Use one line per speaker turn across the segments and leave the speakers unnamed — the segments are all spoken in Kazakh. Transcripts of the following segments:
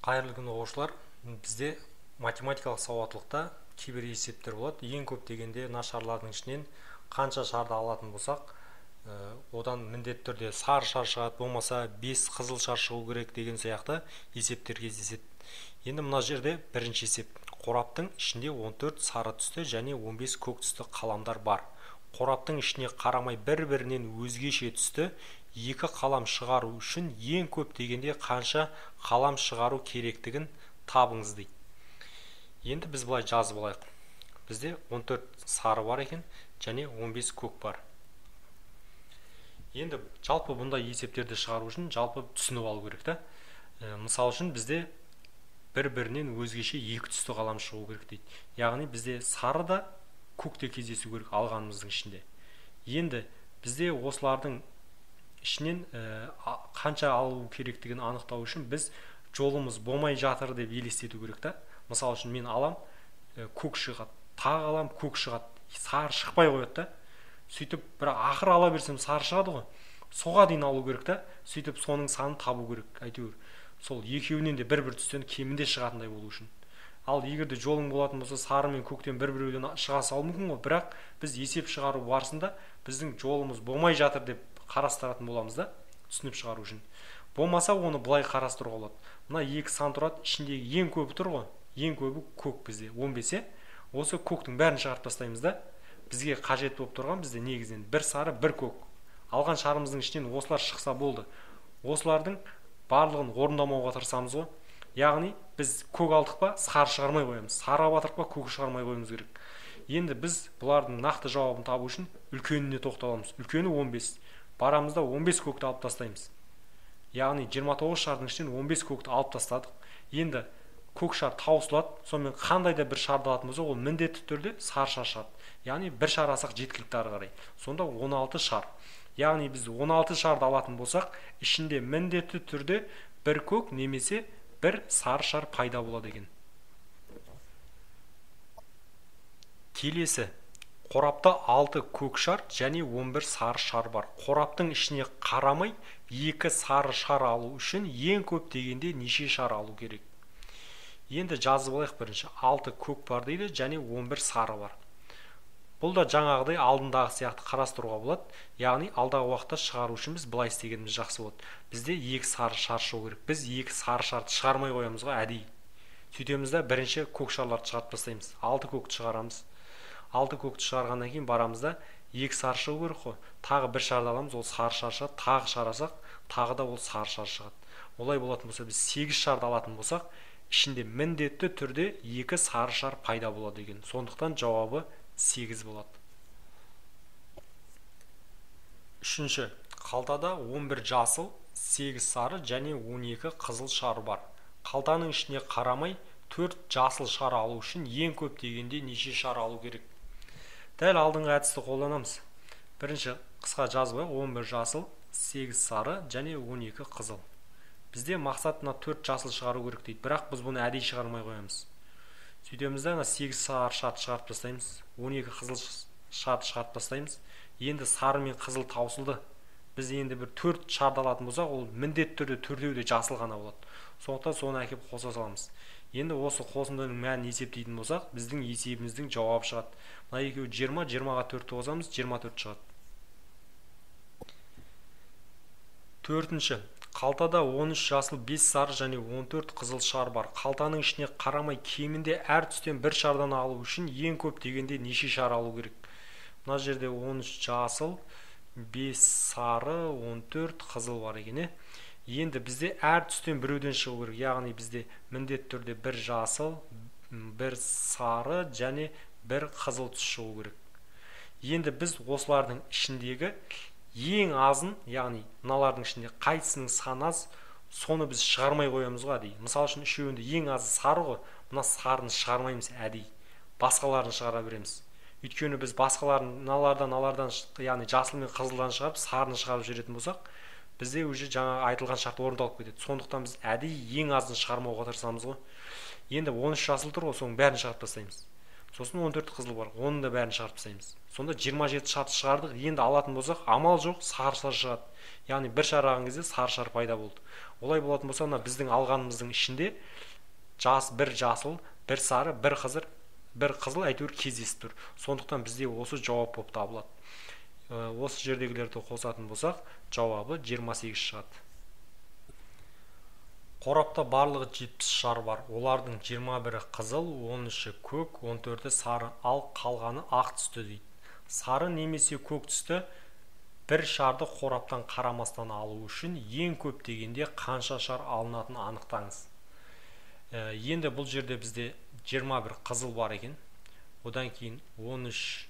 Қайырлы күн оқушылар. Бізде математикалық сауаттылықта кейбір есептер болады. Ең көп дегенде нашарлардың ішінен қанша шарды алатын болсақ, одан міндетті түрде сары шар шығады, болмаса 5 қызыл шар шығу керек деген сияқты есептер кездеседі. Енді мына жерде бірінші есеп. Қораптың ішінде 14 сары түсті және 15 көк түсті қаламдар бар. Қораптың ішіне қарамай бір-бірінен өзгеше түсті екі қалам шығару үшін ең көп дегенде қанша қалам шығару керектігін табыңыз дейді. Енді біз былай жазып алайық. Бізде 14 сары бар екен және 15 көк бар. Енді жалпы бұндай есептерді шығару үшін жалпы түсініп алу керек та. Мысал үшін бізде бір-бірінен өзгеше екі түсті қалам шығу керек дейді. Яғни бізде сары да көк те кездесу керек алғанымыздың ішінде. Енді бізде осылардың ішінен қанша алу керектігін анықтау үшін біз жолымыз болмай жатыр деп елестету керек та. Мысал үшін мен алам, көк шығады, тағы алам, көк шығады, сары шықпай қояды да. Сөйтіп бірақ ақыры ала берсем сары шығады ғой. Соға дейін алу керек та. Сөйтіп соның санын табу керек. Әйтеуір сол екеуінен де бір-бір түстен кемінде шығатындай болу үшін. Ал егер де жолың болатын болса, сары мен көктен бір-біреуден шыға салуы мүмкін ғой. Бірақ біз есеп шығару барысында біздің жолымыз болмай жатыр деп қарастыратын боламыз да, түсініп шығару үшін. Болмаса оны былай қарастыруға болады. Мына екі сан тұрады, ішіндегі ең көбі тұр ғой. Ең көбі көк бізде 15. Осы көктің бәрін шығарып тастаймыз да. Бізге қажет болып тұрған бізде негізінен бір сары, бір көк. Алған шарымыздың ішінен осылар шықса болды. Осылардың барлығын орындамауға тырысамыз ғой. Яғни біз көк алдық па, сары шығармай қоямыз. Сары батырып па, көк шығармай қоюымыз керек. Енді біз бұлардың нақты жауабын табу үшін үлкеніне тоқталамыз. Үлкені 15. Барамызда 15 көкті алып тастаймыз. Яғни 29 шардың ішінен 15 көкті алып тастадық. Енді көк шар таусылады. Сонымен қандай да бір шарды алатын болса, ол міндетті түрде сары шар шығады. Яғни бір шар алсақ жеткілікті ары қарай. Сонда 16 шар. Яғни біз 16 шарды алатын болсақ, ішінде міндетті түрде бір көк немесе бір сары шар пайда болады екен. Келесі. Қорапта 6 көк шар және 11 сары шар бар. Қораптың ішіне қарамай 2 сары шар алу үшін ең көп дегенде неше шар алу керек? Енді жазып алайық бірінші. 6 көк бар дейді және 11 сары бар. Бұл да жаңағыдай алдындағы сияқты қарастыруға болады. Яғни алдағы уақытта шығару үшін біз былай істегеніміз жақсы болады. Бізде 2 сары шар шығу керек. Біз 2 сары шарды шығармай қоямыз ғой әдейі. Сөйтеміз да бірінші көк шарларды шығарып тастаймыз. 6 көкті шығарамыз. 6 көкті шығарғаннан кейін барамыз да 2 сары шығу керек қой. Тағы бір шарды аламыз, ол сары шар шығады. Тағы шығарсақ, тағы да ол сары шар шығады. Олай болатын болса, біз 8 шарды алатын болсақ, ішінде міндетті түрде 2 сары шар пайда болады екен. Сондықтан жауабы 8 болады. Үшінші. Қалтада 11 жасыл, 8 сары және 12 қызыл шар бар. Қалтаның ішіне қарамай 4 жасыл шар алу үшін ең көп дегенде неше шар алу керек? Дәл алдыңғы әдісті қолданамыз. Бірінші қысқа жазып алайық. 11 жасыл, 8 сары және 12 қызыл. Бізде мақсатына 4 жасыл шығару керек дейді. Бірақ біз бұны әдейі шығармай қоямыз. Сөйтеміз да 8 сары шарды шығарып тастаймыз. 12 қызыл шарды шығарып тастаймыз. Енді сары мен қызыл таусылды. Біз енді бір 4 шарды алатын болсақ, ол міндетті түрде төртеуі де жасыл ғана болады. Сондықтан соны әкеп қоса саламыз. Енді осы қосындының мәнін есептейтін болсақ, біздің есебіміздің жауабы шығады. Мына екеуі 20, 20-ға 4-ті қосамыз, 24 шығады. Төртінші. Қалтада 13 жасыл, 5 сары және 14 қызыл шар бар. Қалтаның ішіне қарамай кемінде әр түстен бір шардан алу үшін ең көп дегенде неше шар алу керек? Мына жерде 13 жасыл, 5 сары, 14 қызыл бар екен. Енді бізде әр түстен біреуден шығу керек. Яғни бізде міндетті түрде бір жасыл, бір сары және бір қызыл түс шығу керек. Енді біз осылардың ішіндегі ең азын, яғни мыналардың ішінде қайсының саны аз, соны біз шығармай қоямыз ғой әдейі. Мысал үшін үшеуінде ең азы сары ғой, мына сарыны шығармаймыз әдейі. Басқаларын шығара береміз. Өйткені біз басқаларын мыналардан, яғни жасыл мен қызылдан шығарып, сарыны шығарып жіберетін болсақ, бізде уже жаңа айтылған шарт орындалып кетеді. Сондықтан біз әдейі ең азын шығармауға тырысамыз ғой. Енді 13 жасыл тұр ғой, соның бәрін шығарып тастаймыз. сосын 14 қызыл бар, оның да бәрін шығарып тастаймыз. Сонда 27 шарды шығардық. Енді алатын болсақ, амал жоқ, сары шар шығады. Яғни бір шар алған кезде сары шар пайда болды. Олай болатын болса, мына біздің алғанымыздың ішінде бір жасыл, бір сары, бір қызыл әйтеуір кездесіп тұр. Сондықтан бізде осы жауап болып табылады. Осы жердегілерді қосатын болсақ, жауабы 28 шығады. Қорапта барлығы 70 шар бар. Олардың 21-і қызыл, 13-і көк, 14-і сары, ал қалғаны ақ түсті дейді. Сары немесе көк түсті бір шарды қораптан қарамастан алу үшін ең көп дегенде қанша шар алынатын анықтаңыз. Енді бұл жерде бізде 21 қызыл бар екен. Одан кейін 13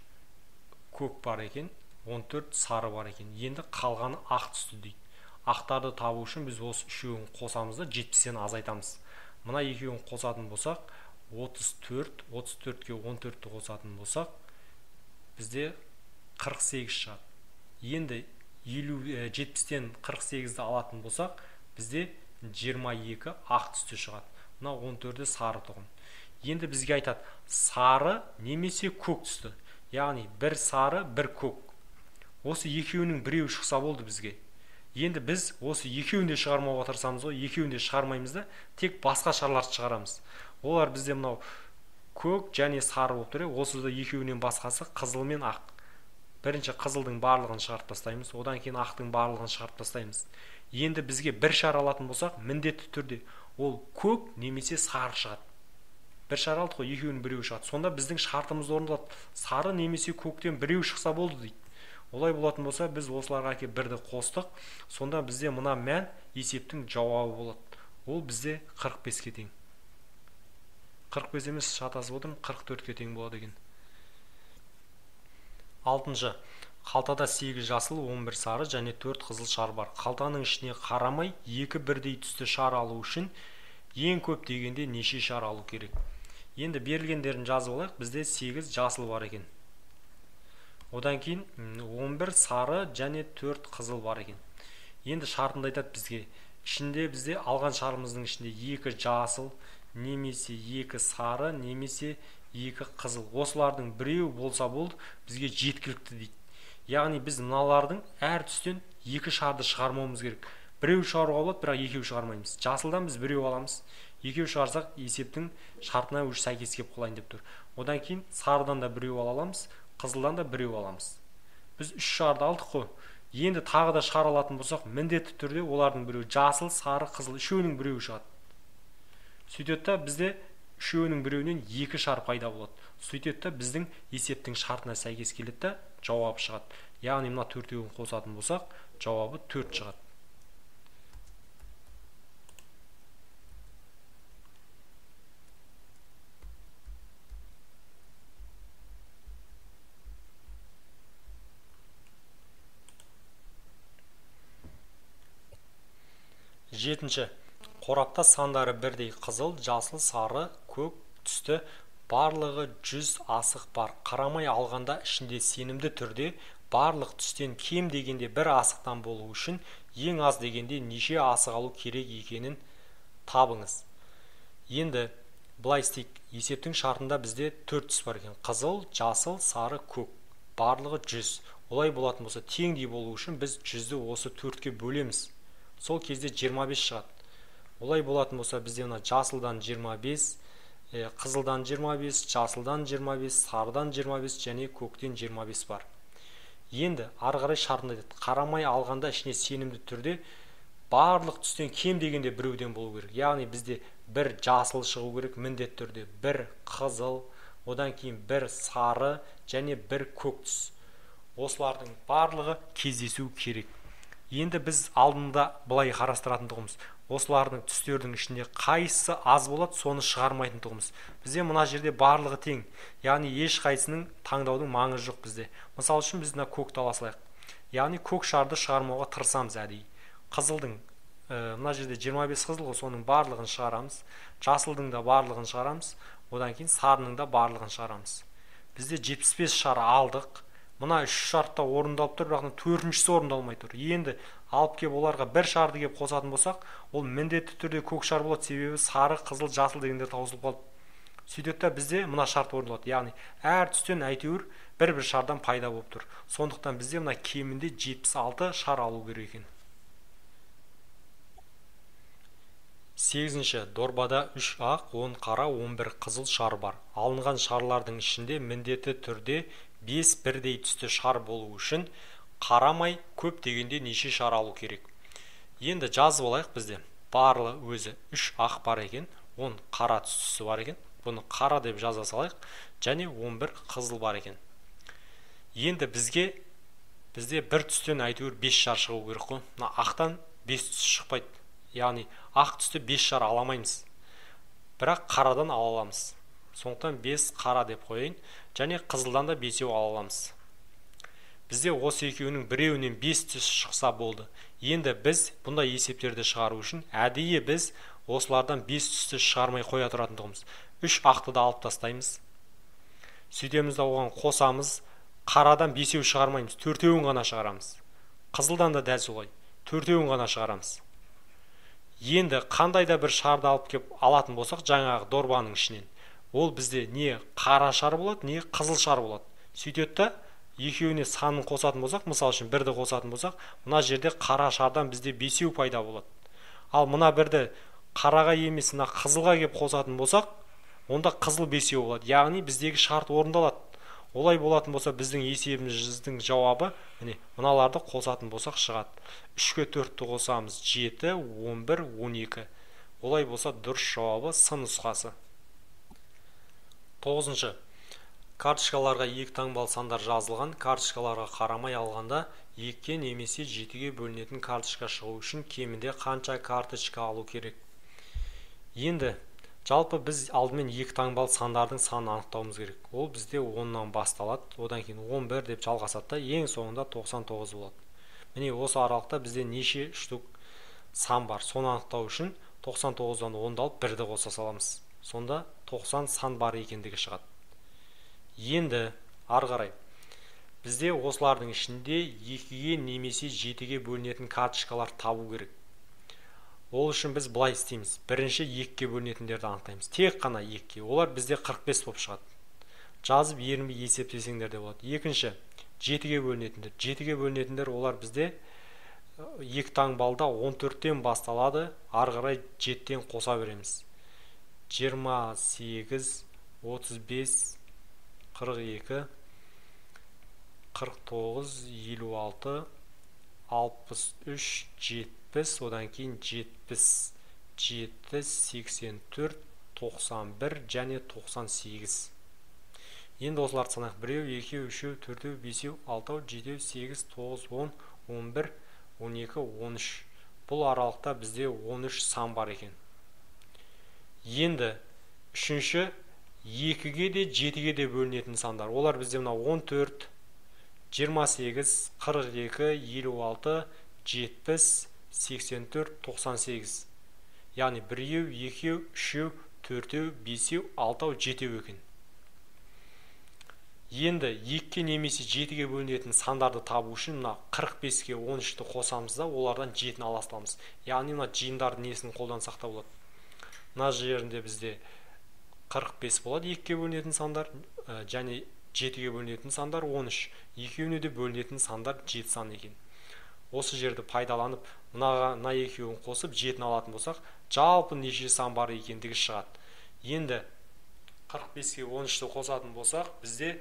көк бар екен, 14 сары бар екен. Енді қалғаны ақ түсті дейді. Ақтарды табу үшін біз осы үшеуін қосамыз да 70-тен азайтамыз. Мына екеуін қосатын болсақ, 34, 34-ке 14-ті қосатын болсақ, бізде 48 шығады. Енді 70-тен 48-ді алатын болсақ, бізде 22 ақ түсті шығады. Мына 14-ті сары тұғын. Енді бізге айтады, сары немесе көк түсті. Яғни бір сары, бір көк. Осы екеуінің біреуі шықса болды бізге. Енді біз осы екеуін де шығармауға тырысамыз ғой, екеуін де шығармаймыз да, тек басқа шарларды шығарамыз. Олар бізде мынау көк және сары болып тұр. Осы да екеуінен басқасы қызыл мен ақ. Бірінші қызылдың барлығын шығарып тастаймыз, одан кейін ақтың барлығын шығарып тастаймыз. Енді бізге бір шар алатын болсақ, міндетті түрде ол көк немесе сары шығады. Бір шар алдық қой, екеуінің біреуі шығады. Сонда біздің шартымыз орындалады. Сары немесе көктен біреу шықса болды дейді. Олай болатын болса, біз осыларға әкеп бірді қостық. Сонда бізде мына мән есептің жауабы болады. Ол бізде 45-ке тең. 45 емес, шатасып отырмын, 44-ке тең болады екен. 6-шы. Қалтада 8 жасыл, 11 сары және 4 қызыл шар бар. Қалтаның ішіне қарамай, 2 бірдей түсті шар алу үшін ең көп дегенде неше шар алу керек? Енді берілгендерін жазып алайық. Бізде 8 жасыл бар екен. Одан кейін 11 сары және 4 қызыл бар екен. Енді шартында айтады бізге. Ішінде бізде алған шарымыздың ішінде 2 жасыл, немесе 2 сары, немесе 2 қызыл. Осылардың біреу болса болды, бізге жеткілікті дейді. Яғни біз мыналардың әр түстен 2 шарды шығармауымыз керек. Біреу шығаруға болады, бірақ екеу шығармаймыз. Жасылдан біз біреу аламыз. Екеу шығарсақ, есептің шартына өш сәйкес кеп қолайын деп тұр. Одан кейін сарыдан да біреу аламыз. Қызылдан да біреу аламыз. Біз 3 шарды алдық қой. Енді тағы да шар алатын болсақ, міндетті түрде олардың біреуі жасыл, сары, қызыл, үшеуінің біреуі шығады. Сөйтеді да бізде үшеуінің біреуінен 2 шар пайда болады. Сөйтеді да біздің есептің шартына сәйкес келеді да жауабы шығады. Яғни мына төртеуін қосатын болсақ, жауабы 4 шығады. Жетінші. Қорапта сандары бірдей қызыл, жасыл, сары, көк түсті барлығы 100 асық бар. Қарамай алғанда ішінде сенімді түрде барлық түстен кем дегенде бір асықтан болу үшін ең аз дегенде неше асық алу керек екенін табыңыз. Енді былай істейік. Есептің шартында бізде 4 түс бар екен. Қызыл, жасыл, сары, көк. Барлығы 100. Олай болатын болса, теңдей болу үшін біз 100-ді осы 4-ке бөлеміз. Сол кезде 25 шығады. Олай болатын болса, бізде жасылдан 25, қызылдан 25, жасылдан 25, сарыдан 25 және көктен 25 бар. Енді ары қарай шартында деді. Қарамай алғанда ішіне сенімді түрде барлық түстен кем дегенде біреуден болу керек. Яғни бізде бір жасыл шығу керек міндетті түрде, бір қызыл, одан кейін бір сары және бір көк түс. Осылардың барлығы кездесу керек. Енді біз алдында былай қарастыратын тұғымыз. Осылардың түстердің ішінде қайсысы аз болады, соны шығармайтын тұғымыз. Бізде мына жерде барлығы тең. Яғни еш қайсының таңдаудың маңызы жоқ бізде. Мысал үшін біз мына көкті аласылайық. Яғни көк шарды шығармауға тырысамыз әдейі. Қызылдың мына жерде 25 қызыл ғой, соның барлығын шығарамыз. Жасылдың да барлығын шығарамыз. Одан кейін сарының да барлығын шығарамыз. Бізде 75 шар алдық. Мына 3 шартта орындалып тұр, бірақ 4-шісі орындалмай тұр. Енді алып кеп оларға бір шарды кеп қосатын болсақ, ол міндетті түрде көк шар болады, себебі сары, қызыл, жасыл дегендер таусылып қалды. сөйтеді да бізде мына шарт орындалады, яғни әр түстен әйтеуір бір шардан пайда болып тұр. Сондықтан бізде мына кемінде 76 шар алу керек екен. 8-ші, дорбада 3 ақ, 10 қара, 11 қызыл шар бар. Алынған шарлардың ішінде міндетті түрде 5 бірдей түсті шар болу үшін қарамай көп дегенде неше шар алу керек? Енді жазып алайық бізде. Барлы өзі 3 ақ бар екен, 10 қара түстісі бар екен. Бұны қара деп жаза салайық, және 11 қызыл бар екен. Енді бізде бір түстен әйтеуір 5 шар шығу керек қой. Мына ақтан 5 түс шықпайды. Яғни ақ түсті 5 шар аламаймыз. Бірақ қарадан ала аламыз. Сондықтан 5 қара деп қойайын, және қызылдан да 5 ала аламыз. Бізде осы екеуінің біреуінен 5 түс шықса болды. Енді біз бұндай есептерді шығару үшін әдейі біз осылардан 5 түсті шығармай қоя тұратындығымыз. 3 ақты да алып тастаймыз. Сөйтеміз де оған қосамыз. Қарадан 5 шығармаймыз, 4-еуін ғана шығарамыз. Қызылдан да дәл солай, 4-еуін ғана шығарамыз. Енді қандай да бір шарды алып кеп алатын болсақ, жаңағы дорбаның ішінен, ол бізде не қара шар болады, не қызыл шар болады. Сөйтеді да екеуіне санын қосатын болсақ, мысал үшін бірді қосатын болсақ, мына жерде қара шардан бізде 5 пайда болады. Ал мына бірді қараға емес, мына қызылға кеп қосатын болсақ, онда қызыл 5 болады. Яғни біздегі шарт орындалады. Олай болатын болса, біздің есебіміздің жауабы, мыналарды қосатын болсақ шығады. 3-ке 4-ті қосамыз, 7, 11, 12. Олай болса, дұрыс жауабы С нұсқасы. 9-шы. Карточкаларға 2 таңбалы сандар жазылған. Карточкаларға қарамай алғанда 2-ге немесе 7-ге бөлінетін карточка шығу үшін кемінде қанша карточка алу керек? Енді жалпы біз алдымен 2 таңбалы сандардың санын анықтауымыз керек. Ол бізде 10-нан басталады, одан кейін 11 деп жалғасады, ең соңында 99 болады. Міне осы аралықта бізде неше штук сан бар. Соны анықтау үшін 99-дан 10-ды алып 1-ді қоса саламыз. Сонда 90 сан бар екендігі шығады. Енді ары қарай бізде осылардың ішінде 2-ге немесе 7-ге бөлінетін карточкалар табу керек. Ол үшін біз былай істейміз. Бірінші 2-ге бөлінетіндерді анықтаймыз. Тек қана 2-ге. Олар бізде 45 болып шығады. Жазып ерінбей есептесеңдер де болады. Екінші 7-ге бөлінетіндер. 7-ге бөлінетіндер олар бізде 2 таңбалда 14-тен басталады. Ары қарай 7-тен қоса береміз. 28, 35, 42, 49, 56, 63, 70, одан кейін 77, 84, 91 және 98. Енді осыларды санайық. 1, 2, 3, 4, 5, 6, 7, 8, 9, 10, 11, 12, 13. Бұл аралықта бізде 13 сан бар екен. Енді үшінші 2-ге де 7-ге де бөлінетін сандар. Олар бізде мына 14, 28, 42, 56, 70, 84, 98. Яғни 1, 2, 3, 4, 5, 6, 7 екен. Енді 2-ге немесе 7-ге бөлінетін сандарды табу үшін мына 45-ге 13-ті қосамыз да, олардан 7-ні ала саламыз. Яғни мына жиындардың несін қолдансақ та болады. Мына жерінде бізде 45 болады 2-ге бөлінетін сандар, және 7-ге бөлінетін сандар 13. Екеуіне де бөлінетін сандар 7 сан екен. Осы жерді пайдаланып, мына екеуін қосып 7-ні алатын болсақ, жалпы неше сан бар екендігі шығады. Енді 45-ге 13-ті қосатын болсақ, бізде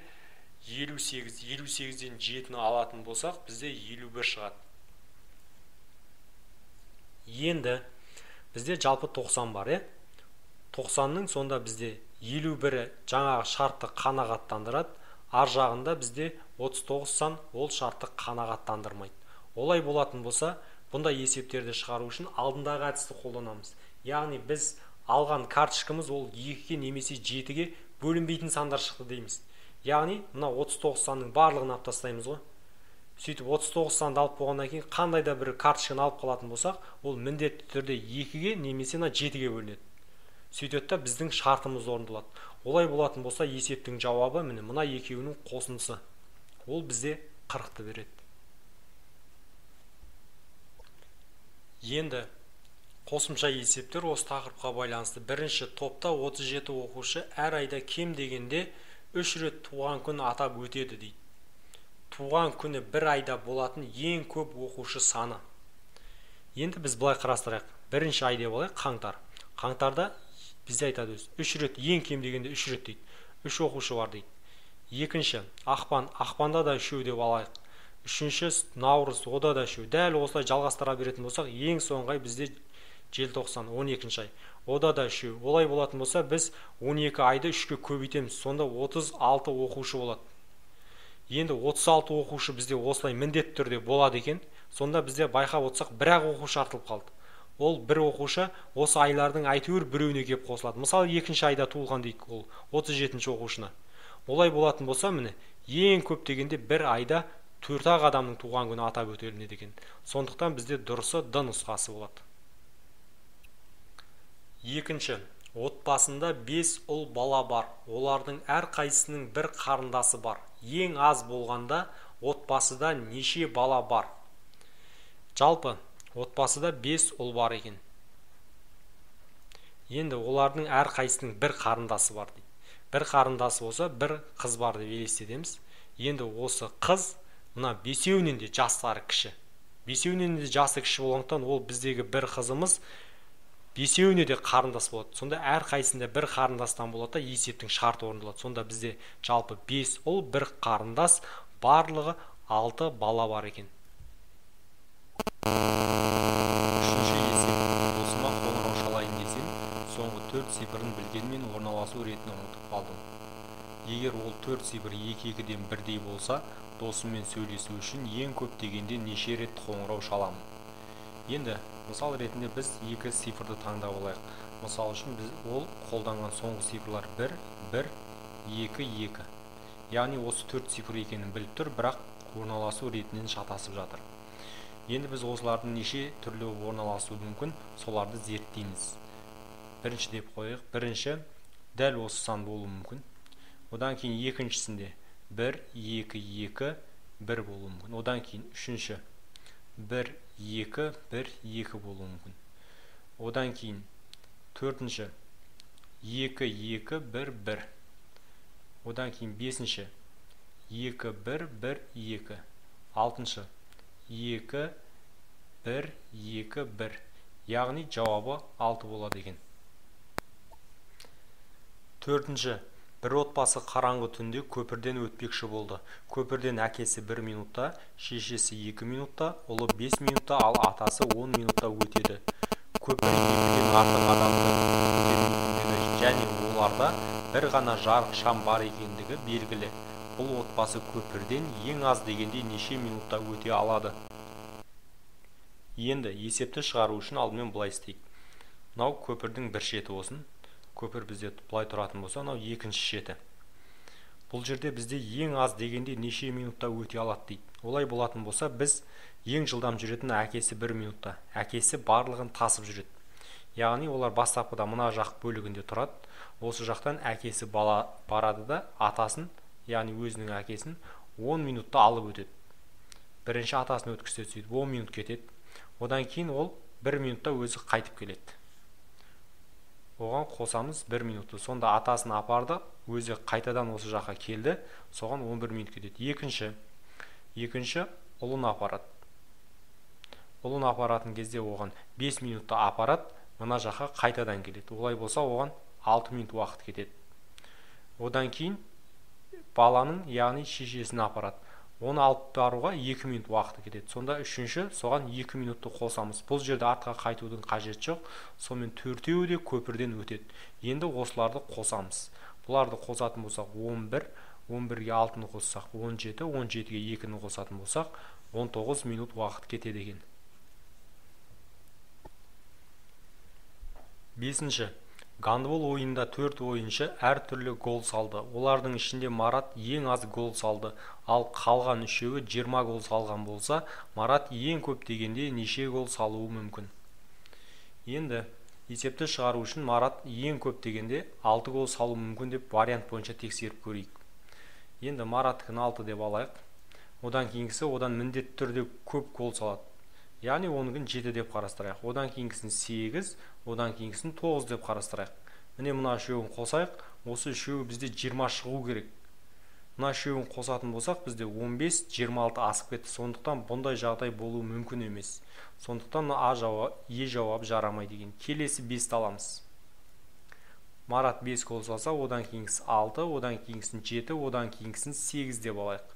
58, 58-ден 7-ні алатын болсақ, бізде 51 шығады. Енді бізде жалпы 90 бар, 90-ның сонда бізде 51-і жаңағы шартты қанағаттандырады, ар жағында бізде 39 сан ол шартты қанағаттандырмайды. Олай болатын болса, бұнда есептерді шығару үшін алдындағы әдісті қолданамыз. Яғни біз алған карточкамыз ол 2-ге немесе 7-ге бөлінбейтін сандар шықты дейміз. Яғни мына 39 санның барлығын алып тастаймыз ғой. Сөйтіп 39 санды алып болғаннан кейін қандай да бір карточканы алып қалатын болсақ, ол міндетті түрде 2-ге немесе 7-ге бөлінеді. Сөйтеді да біздің шартымыз орындалады. Олай болатын болса, есептің жауабы мына екеуінің қосындысы. Ол бізде 40-ты береді. Енді Қосымша есептер осы тақырыпқа байланысты. Бірінші топта 37 оқушы әр айда кем дегенде 3 рет туған күн атап өтеді дейді. Туған күні бір айда болатын ең көп оқушы саны. Енді біз былай қарастырайық. Бірінші ай деп алайық, қаңтар. Қаңтарда бізде айтады 3 рет, ең кем дегенде 3 рет дейді. 3 оқушы бар дейді. Екінші ақпан, ақпанда да 3 деп алайық. Үшінші наурыз, ода да 3. Дәл осылай жалғастыра беретін болсақ, ең соңғы ай бізде желтоқсан, 12 ай. Ода да 3. Олай болатын болса, біз 12 айды 3-ке көбейтеміз. Сонда 36 оқушы болады. Енді 36 оқушы бізде осылай міндетті түрде болады екен. Сонда бізде байқап отырсақ, бір-ақ оқушы артылып қалды. Ол бір оқушы осы айлардың әйтеуір біреуіне кеп қосылады. Мысалы, екінші айда туылған дейік, ол 37-ші оқушына. Олай болатын болса, міне, ең көп дегенде бір айда 4-ақ адамның туған күні атап өтілінеді екен. Сондықтан бізде дұрысы Д нұсқасы болады. Екінші, отбасында 5 ұл бала бар. Олардың әр қайсының бір қарындасы бар. Ең аз болғанда отбасыда неше бала бар? Жалпы, отбасыда 5 ұл бар екен. Енді олардың әр қайсының бір қарындасы бар дейді. Бір қарындасы болса, бір қыз бар деп елестетеміз. Енді осы қыз, мына бесеуінен де жастары кіші. Бесеуінен де жасы кіші болғандықтан ол біздегі бір қызымыз бесеуіне де қарындас болады. Сонда әр қайсында бір қарындастан болады да есептің шарты орындалады. Сонда бізде жалпы 5 ұл, бір қарындас, барлығы 6 бала бар екен. Үшінші есеп. Досыма қоңырау шалайын десем, соңғы 4 цифрын білгенмен орналасу ретін ұмытып қалдым. Егер ол 4 цифр 2-2-ден бірдей болса, досыммен сөйлесу үшін ең көп дегенде неше рет қоңырау шаламын? Енді мысал ретінде біз 2 цифрды таңдап алайық. Мысал үшін біз ол қолданған соңғы цифрлар 1, 1, 2, 2. Яғни осы 4 цифр екенін біліп тұр, бірақ орналасу ретінен шатасып жатыр. Енді біз осылардың неше түрлі орналасуы мүмкін, соларды зерттейміз. Бірінші деп қойық. Бірінші дәл осы сан болуы мүмкін. Одан кейін екіншісінде 1, 2, 2, 1 болуы мүмкін. Одан кейін үшінші 1, 2, 1, 2 болуы мүмкін. Одан кейін төртінші 2, 2, 1, 1. Одан кейін бесінші 2, 1, 1, 2. Алтыншы 2, 1, 2, 1. Яғни жауабы 6 болады екен. Төртінші, бір отбасы қараңғы түнде көпірден өтпекші болды. Көпірден әкесі 1 минутта, шешесі 2 минутта, ұлы 5 минутта, ал атасы 10 минутта өтеді. Көпір екіден артық адамды көтермейтіндігі және оларда бір ғана жарық шам бар екендігі белгілі. Бұл отбасы көпірден ең аз дегенде неше минутта өте алады? Енді есепті шығару үшін алдымен былай істейік. Мынау көпірдің бір шеті болсын. Көпір бізде былай тұратын болса, мынау екінші шеті. Бұл жерде бізде ең аз дегенде неше минутта өте алады дейді. Олай болатын болса, біз ең жылдам жүретін әкесі 1 минутта. Әкесі барлығын тасып жүреді. Яғни олар бастапқыда мына жақ бөлігінде тұрады. Осы жақтан әкесі барады да атасын, яғни өзінің әкесін 10 минутта алып өтеді. Бірінші атасын өткізсе сөйтіп 10 минут кетеді. Одан кейін ол 1 минутта өзі қайтып келеді. Оған қосамыз 1 минутты. Сонда атасын апарды, өзі қайтадан осы жаққа келді, соған 11 минут кетеді. Екінші ұлын апарады. Ұлын апаратын кезде оған 5 минутта апарады, мына жаққа қайтадан келеді. Олай болса оған 6 минут уақыт кетеді. Одан кейін баланың, яғни шешесін апарады. Оны алып баруға 2 минут уақыты кетеді. Сонда үшінші соған 2 минутты қосамыз. Бұл жерде артқа қайтудың қажеті жоқ. Сонымен төртеуі де көпірден өтеді. Енді осыларды қосамыз. Бұларды қосатын болсақ 11, 11-ге 6-ны қоссақ 17, 17-ге 2-ні қосатын болсақ 19 минут уақыт кетеді екен. Бесінші. Гандбол ойында 4 ойыншы әр түрлі гол салды. Олардың ішінде Марат ең аз гол салды. Ал қалған үшеуі 20 гол салған болса, Марат ең көп дегенде неше гол салуы мүмкін? Енді есепті шығару үшін Марат ең көп дегенде 6 гол салуы мүмкін деп вариант бойынша тексеріп көрейік. Енді Мараттікін 6 деп алайық. Одан кейінгісі одан міндетті түрде көп гол салады. яғни оныгін 7 деп қарастырайық. Одан кейінгісін 8, одан кейінгісін 9 деп қарастырайық. Міне мына үшеуін қосайық. Осы үшеуі бізде 20 шығу керек. Мына үшеуін қосатын болсақ, бізде 15, 26 асып кетті. Сондықтан бұндай жағдай болуы мүмкін емес. Сондықтан Е жауап жарамай деген. Келесі 5-ті аламыз. Марат 5 қол салса, одан кейінгісі 6, одан кейінгісін 7, одан кейінгісін 8 деп алайық.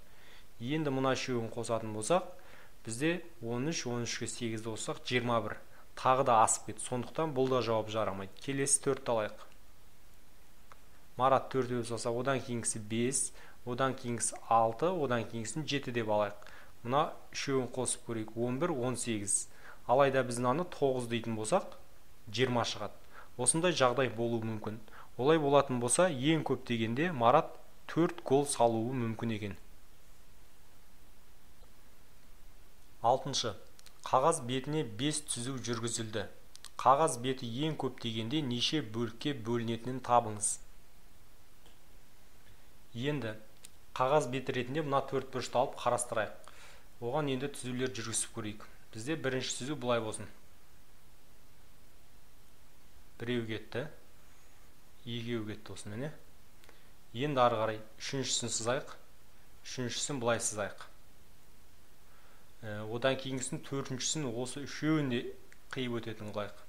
Енді мына үшеуін қосатын болсақ, бізде 13, 13-ке 8-ді қоссақ 21. Тағы да асып кетті. Сондықтан бұл да жауап жарамайды. Келесі 4-ті алайық. Марат 4-ті салса, одан кейінгісі 5, одан кейінгісі 6, одан кейінгісін 7 деп алайық. Мына үшеуін қосып көрейік. 11, 18. Алайда біз мынаны 9 дейтін болсақ, 20 шығады. Осындай жағдай болуы мүмкін. Олай болатын болса, ең көп дегенде Марат 4 гол салуы мүмкін екен. 6. Қағаз бетіне 5 түзу жүргізілді. Қағаз беті ең көп дегенде неше бөлікке бөлінетінін табыңыз. Енді қағаз беті ретінде мына 4 бұрышты алып қарастырайық. Оған енді түзулер жүргізіп көрейік. Бізде бірінші түзу бұлай болсын. Біреу кетті, екеу кетті осымен, міне. Енді ары қарай үшіншісін сызайық, үшіншісін бұлай сызайық. Одан кейінгісін төртіншісін осы үшеуінде қиып өтетін қылайық.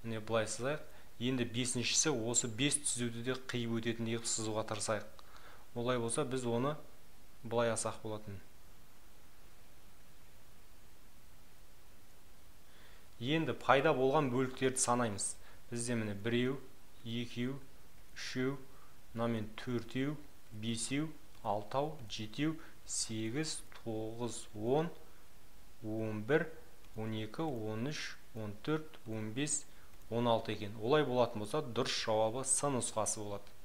Міне бұлай сызайық. Енді бесіншісі осы 5 түзуді де қиып өтетін деп сызуға тырысайық. Олай болса біз оны бұлай асақ болатын. Енді пайда болған бөліктерді санаймыз. Бізде міне біреу, екеу, үшеу, мынамен төртеу, бесеу, алтау, жетеу, 8, 9, 10, 11, 12, 13, 14, 15, 16 екен. Олай болатын болса, дұрыс жауабы С нұсқасы болады.